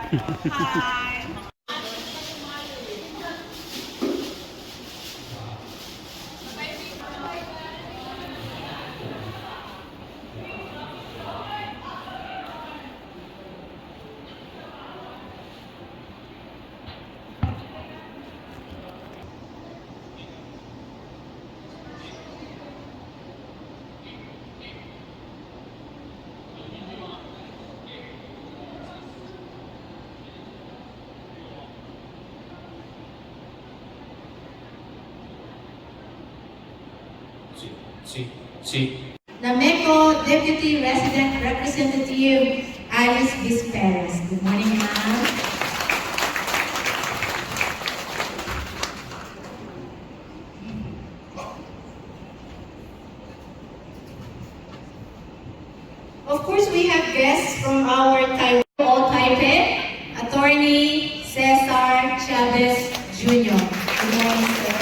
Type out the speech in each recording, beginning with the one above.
Hi. Nameco Deputy Resident Representative Alice Bisperas. Good morning, ma'am. Of course, we have guests from our Taiwan Taipei, Attorney Cesar Chavez Jr. Good morning, sir.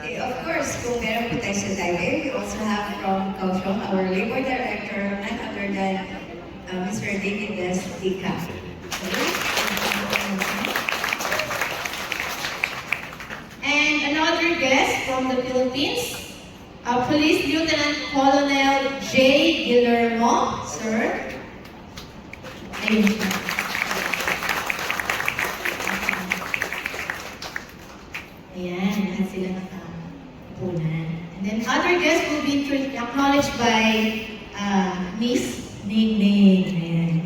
Okay, of course, kung meron po tayo sa Taipei, we also have from Kaohsiung, our labor director, none other than Mr. David Destica. And another guest from the Philippines, Police Lieutenant Colonel J. Guillermo, sir. Ayun siya. Ayan, lahat sila nakapunan. And then other guests will be acknowledged by Miss Ning Ning. Ayan.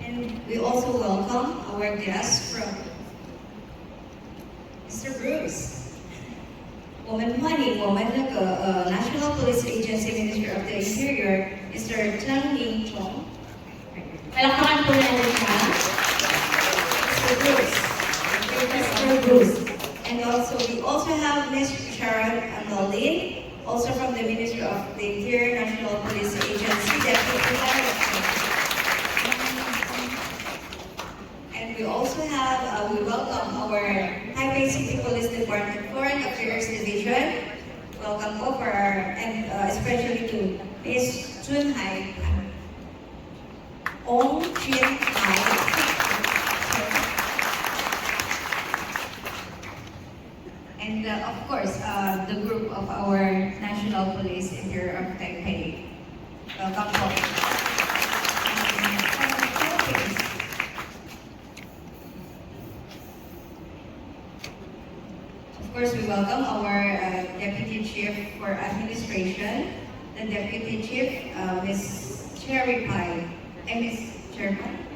And we also welcome our guests from Mr. Bruce. Woman Money, National Police Agency Minister of the Interior, Mr. Chang Ning Chong. Palakpakan po natin siya. Mr. Bruce. Mr. Bruce. And also, we also have Ms. Sharon Andolin, also from the Ministry of the Interior, National Police Agency, Deputy Director. And we also have, we welcome our Taipei City Police Department Foreign Affairs Division. Welcome po for our, and especially to Ms. Chun Hai, Ong Chin Hai. And of course, the group of our National Police Interior of Taipei. Welcome po. Of course, we welcome our Deputy Chief for Administration, the Deputy Chief, Ms. Cherry Pie, and Ms. Chairman.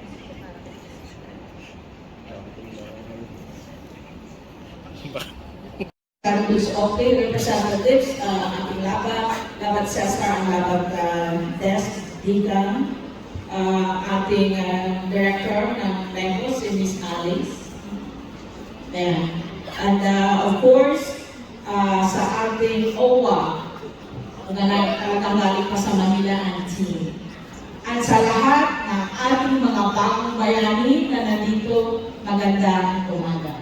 Police Office Representatives, ating Labat Cesar, ang Labat Desk, Digang, ating Director ng Memo, si Ms. Alice. Ayan. And of course, sa ating OWWA, talagang galing pa sa Manila ang team. At sa lahat ng ating mga bagong bayani na nandito, magandang umaga.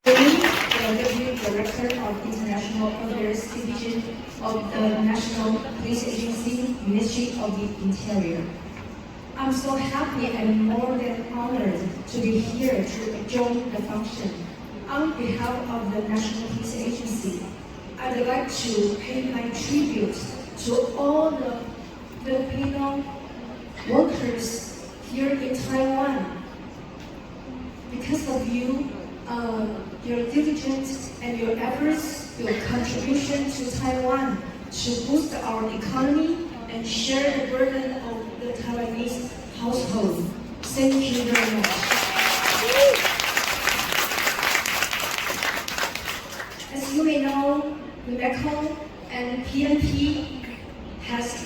Deputy Director of International Affairs Division of the National Police Agency, Ministry of the Interior. I'm so happy and more than honored to be here to join the function. On behalf of the National Police Agency, I'd like to pay my tribute to all the Filipino workers here in Taiwan. Because of you, your diligence and your efforts, your contribution to Taiwan to boost our economy and share the burden of the Taiwanese household. Thank you very much. As you may know, the MECO and PNP has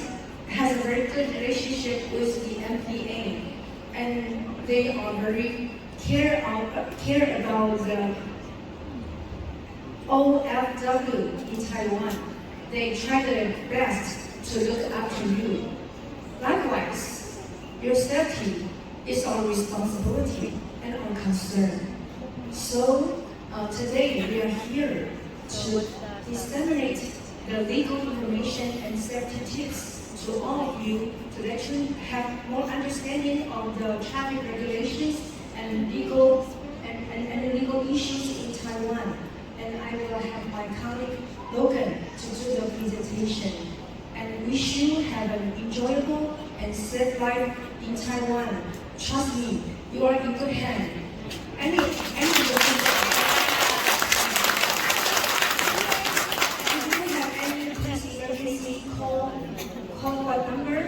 a very good relationship with the MPA, and they are very care about the OWWA in Taiwan. They try their best to look after you. Likewise, your safety is our responsibility and our concern. So today we are here to disseminate the legal information and safety tips to all of you to let you have more understanding of the traffic regulations and legal issues in Taiwan. And I will have my colleague Logan to do the presentation. And wish you have an enjoyable and safe life in Taiwan. Trust me, you are in good hands. If you have any police emergency, call what number?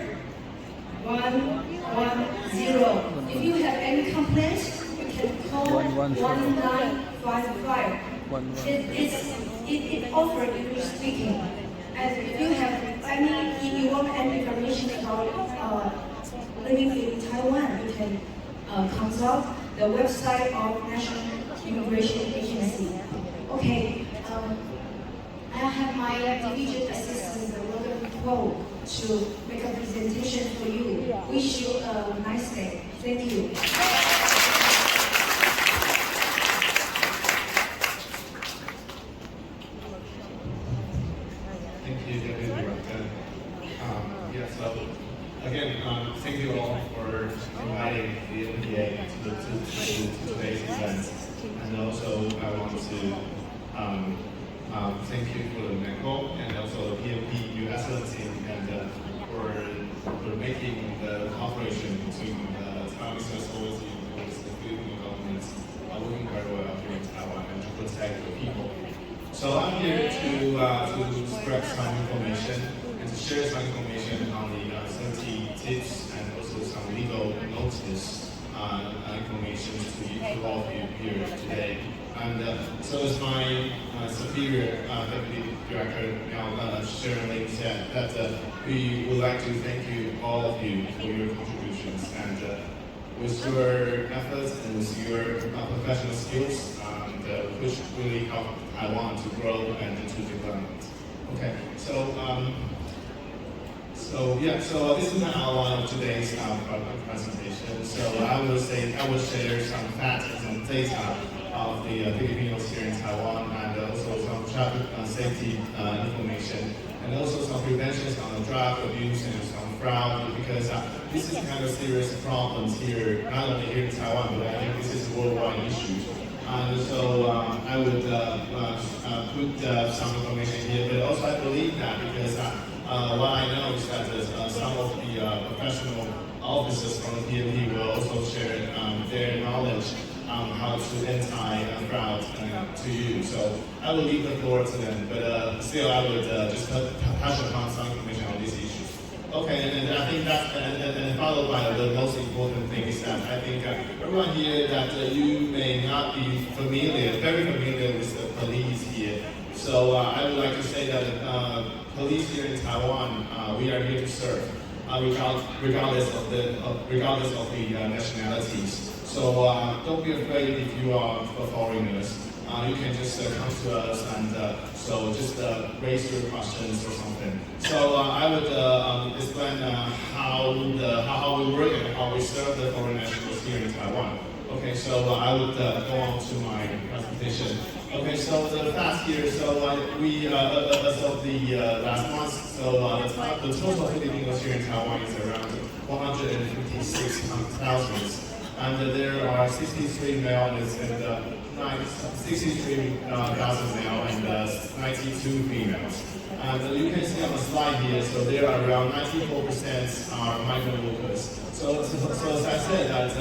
110. If you have any complaints, you can call 1955. It offers English speaking. And if you want any information about living in Taiwan, you can consult the website of National Immigration Agency. Okay, I have my division assistant, Logan Poe, to make a presentation for you. Wish you a nice day. Thank you. Thank you, Deputy Director. Again, thank you all for inviting the NPA to today's event. And also, I want to thank you for the NECO and also the PMP, your excellence and for making the cooperation between the Taiwanese authorities and the Filipino government working very well here in Taiwan and to protect the people. So I'm here to spread some information and to share some information on the safety tips and also some legal notice information to all of you here today. And so as my superior Deputy Director Sharon Ling said, that we would like to thank you, all of you, for your contributions. And with your efforts and with your professional skills, which really helped Taiwan to grow and to develop. Okay, so this is an outline of today's presentation. So I will share some facts and some data of the Filipinos here in Taiwan, and also some traffic safety information, and also some preventions on the drug abuse and some fraud, because this is kind of serious problems here, not only here in Taiwan, but I think this is a worldwide issue. And so I would put some information here, but also I believe that because what I know is that some of the professional officers from the PMP will also share their knowledge on how to anti-fraud to you. So I will leave the floor to them, but still I would just touch upon some information on these issues. Okay, and I think that's, and followed by the most important thing is that I think everyone here that you may not be very familiar with the police here. So I would like to say that police here in Taiwan, we are here to serve, regardless of the nationalities. So don't be afraid if you are foreigners. You can just come to us and so just raise your questions or something. So I would explain how we work and how we serve the foreign nationals here in Taiwan. Okay, so I would go on to my presentation. Okay, so the facts here. So we as of the last month, so the total Filipinos here in Taiwan is around 156,000. And there are 63 male and 63,000 male and 92 females. And you can see on the slide here, so there are around 94% are migrant workers. So as I said, that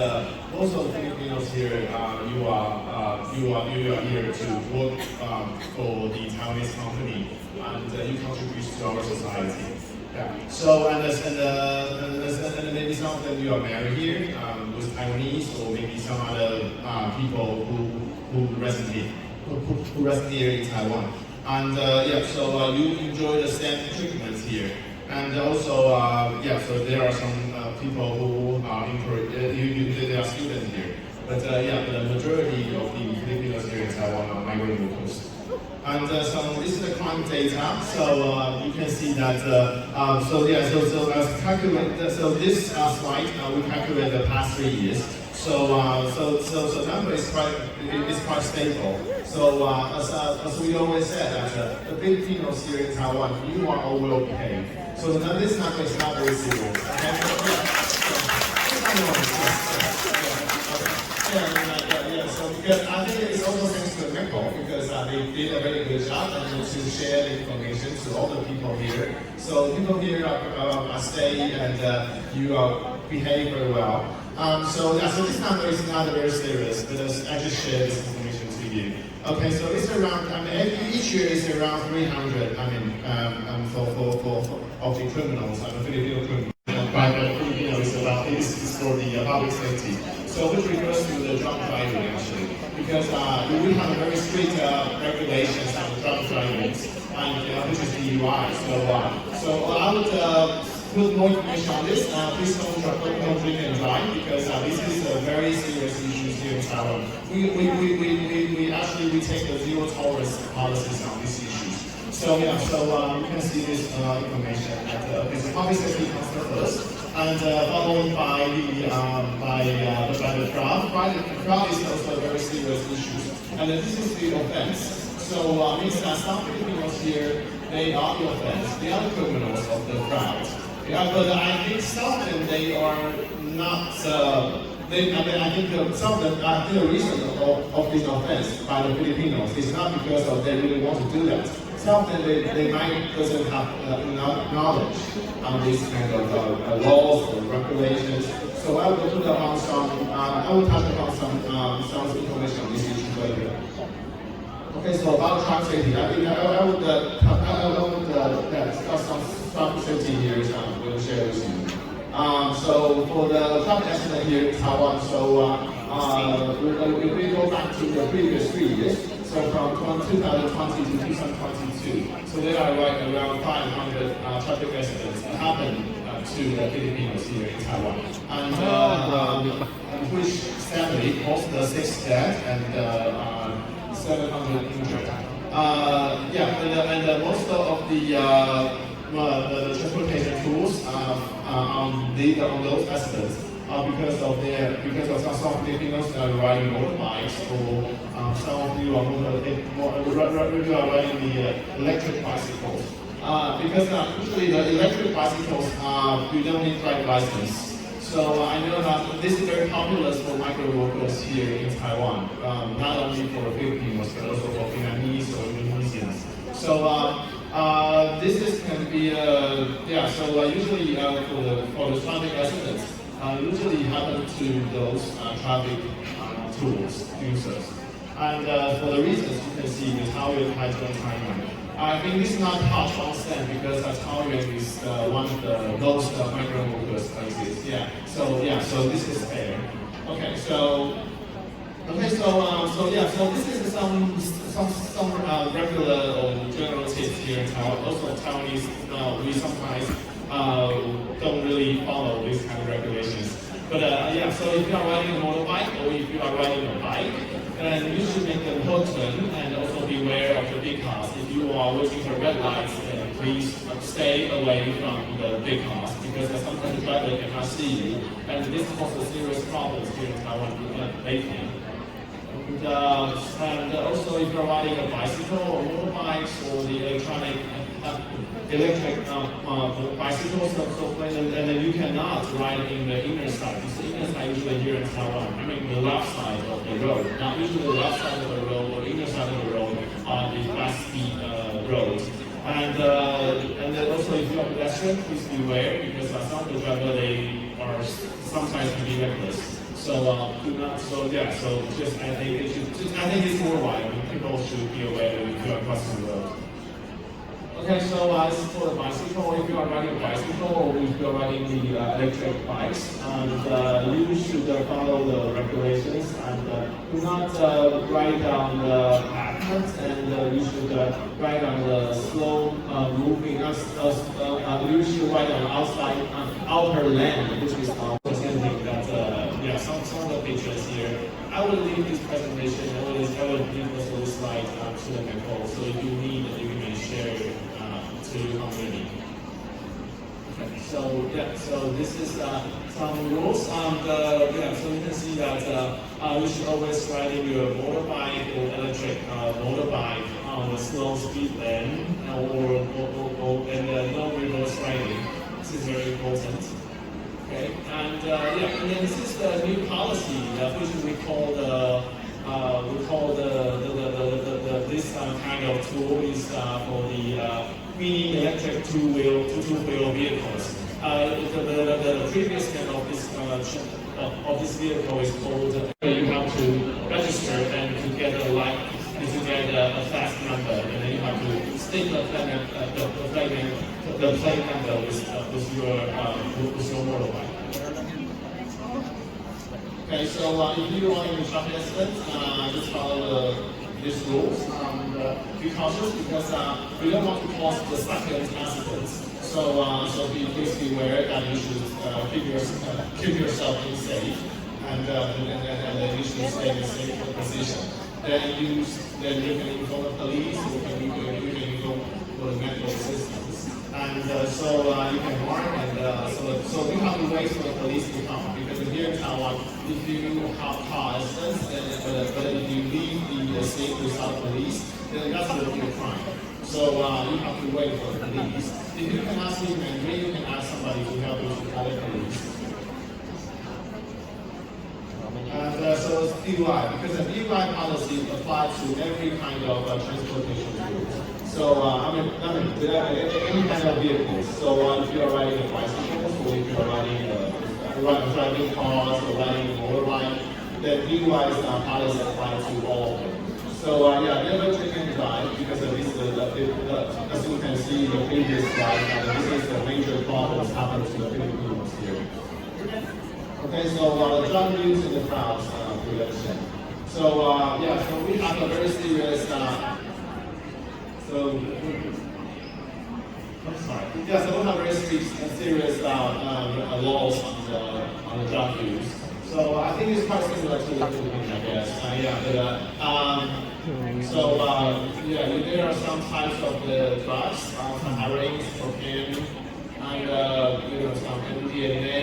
most of the Filipinos here, you are here to work for the Taiwanese company, and you contribute to our society. Yeah. So and maybe some of them you are married here with Taiwanese, or maybe some other people who reside here in Taiwan. And so you enjoy the same treatment here. And also so there are some people who are they are students here. But the majority of the Filipinos here in Taiwan are migrant workers. And so this is the crime data. So you can see that. So as calculate. So this slide we calculate the past 3 years. So number is quite stable. So as we always said that the Filipinos here in Taiwan, you are all well behaved. So this number is not very serious. Okay? So because I think it's also thanks to the network because they did a very good job and to share the information to all the people here. So people here are stay and you behave very well. So this number is not very serious, but I just share this information to you. Okay, so it's around. Each year is around 300. Of the criminals, Filipino criminals. Private Filipino is about is for the public safety. So which refers to the drunk driving actually, because we have a very strict regulations on drunk driving, and which is DUI. So I would put more information on this. Please don't drink and drive because this is a very serious issue here in Taiwan. We actually take a zero tolerance policies on these issues. So you can see this information at the public safety comes first, and followed by the fraud. Fraud is also a very serious issue, and this is the offense. So means that some Filipinos here, they are the offense, they are the criminals of the fraud. Yeah, but I think some of them they are not. I think some of them. I think the reason of this offense by the Filipinos is not because they really want to do that. Some of them they might doesn't have enough knowledge on these kind of laws or regulations. So I will put upon some. I will touch upon some information on this issue later. Okay, so about traffic safety, I think I would discuss some traffic safety here. We'll share with you. So for the traffic accident here in Taiwan, if we go back to the previous 3 years, so from 2020 to 2022, so there are around 500 traffic accidents that happened to the Filipinos here in Taiwan, and which sadly most the 6 dead and 700 injured. And most of the transportation tools on those accidents because of some Filipinos riding motorbikes or some of you are riding the electric bicycles. Because usually the electric bicycles you don't need driver's license. So I know that this is very popular for migrant workers here in Taiwan, not only for Filipinos but also for Vietnamese or Indonesians. So this can be usually for the traffic accidents usually happen to those traffic tools users. And for the reasons you can see the Taoyuan Taichung timeline. I think this is not touched on Stan because Taoyuan is one of the most migrant workers places. So this is fair. So this is some regular or general tips here in Taiwan. Also Taiwanese, we sometimes don't really follow these kind of regulations. But so if you are riding a motorbike or if you are riding a bike, then you should make the hook turn and also beware of the big cars. If you are waiting for red lights, then please stay away from the big cars because sometimes the driver cannot see you, and this causes serious problems here in Taiwan lately. And also, if you're riding a bicycle or motorbikes or the electric bicycles, and then you cannot ride in the inner side. The inner side usually here in Taiwan, the left side of the road. Now, usually the left side of the road or inner side of the road are the fast-speed roads. And then also, if you're a pedestrian, please beware because some of the drivers they are sometimes can be reckless. So do not. So just I think it's worldwide. People should be aware that if you are crossing the road. Okay, so this is for the bicycle. If you are riding a bicycle or if you are riding the electric bikes, and you should follow the regulations and do not ride on the pavement, and you should ride on the slow moving. You should ride on outer lane, which is presenting that. Some of the pictures here. I will leave this presentation. I will leave also this slide to the Nicole. So if you need, you can share it to your community. Okay, so yeah, so this is some rules. So you can see that you should always ride in your motorbike or electric motorbike on a slow speed lane and no reverse riding. This is very important. Okay, and and then this is the new policy, which we call this kind of tool is for the mini electric two-wheel vehicles. The previous kind of this vehicle is called. You have to register and to get a fast number, and then you have to stick the plate number with your motorbike. Okay, so if you want to traffic accidents, just follow these rules. Be cautious because we don't want to cause the second accidents. So please be aware that you should keep yourself safe, and you should stay in a safe position. Then you can inform the police, you can inform the medical assistance, and so you can mark and so you have to wait for the police to come, because here in Taiwan, if you have car accidents, but if you leave the state without police, then that's will be a crime. So you have to wait for the police. If you cannot speak Mandarin, you can ask somebody to help you to call the police. And so it's DUI, because the DUI policy applies to every kind of transportation group. So any kind of vehicles. So if you are riding a bicycle, or if you are driving cars or riding a motorbike, the DUI policy applies to all of them. So never drink and drive, because this as you can see in the previous slide, this is the major problems happening to the Filipinos here. Okay, so drug use in the crowds prevention. So so we have a very serious. So we have very serious laws on the drug use. So I think it's quite similar to the Philippines, I guess. There are some types of the drugs, some heroin, cocaine, and some MDMA,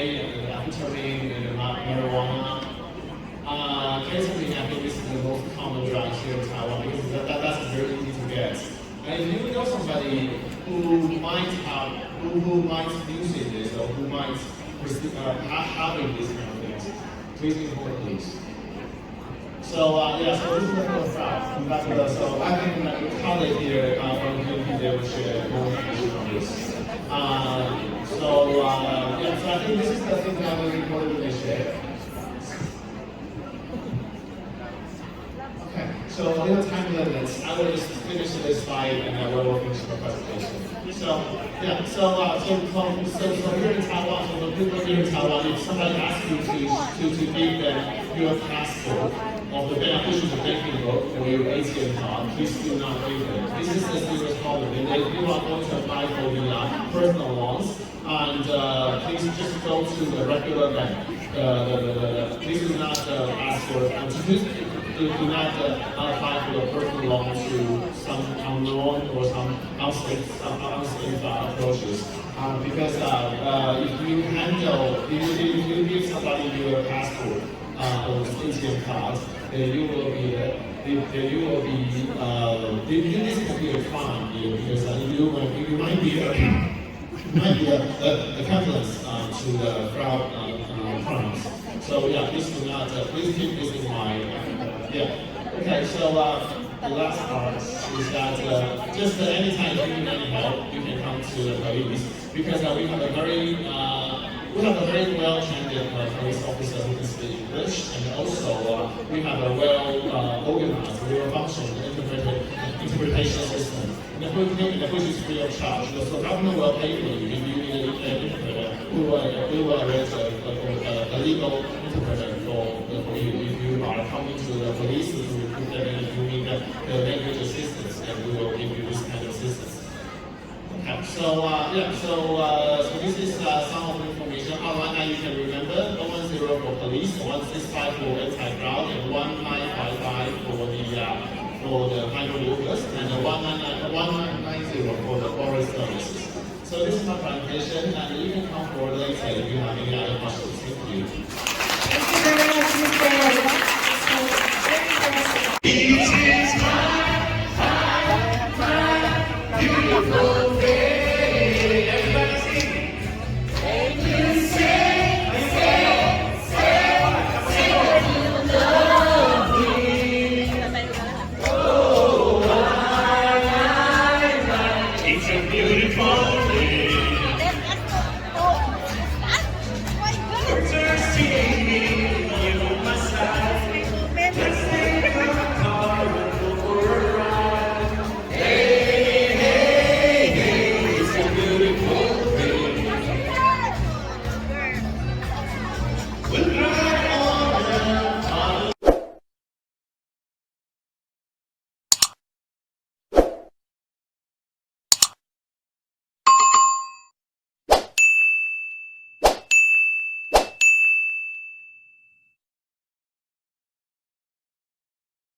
amphetamine, and marijuana. Ketamine, I think this is the most common drug here in Taiwan, because that's very easy to get. And if you know somebody who might using this, or who might having this kind of things, please inform the police. So so this is the first route. So I think my colleague here from PNP, they will share more information on this. So I think this is the thing that was important to share. Okay, so in the time limits, I will just finish this slide and I will finish the presentation. So here in Taiwan, so the people here in Taiwan, if somebody asks you to give them your passport of the beneficial banking book or your ATM card, please do not give them. This is the serious problem. And if you are going to apply for the personal loans, and please just go to the regular bank. Please do not ask for do not apply for a personal loan to some unknown or some unsafe approaches. Because if you give somebody your passport or ATM card, then you will be this could be a crime, because you might be a accomplice to the fraud crimes. So please do not please keep this in mind. Okay, so the last part is that just anytime you need any help, you can come to the police, because we have a very well-trained police officer who can speak English, and also we have a well-organized, well-functioning interpretation system, which is free of charge. So government will pay for you if you need an interpreter. We will arrange a legal interpreter for you. If you are coming to the police to report that you need the language assistance, and we will give you this kind of assistance. Okay, so this is some of the information. 119 you can remember, 110 for police, 165 for anti-crowd, and 1955 for the migrant workers, and 1990 for the forest services. So this is my presentation, and you can come forward later if you have any other questions. Thank you.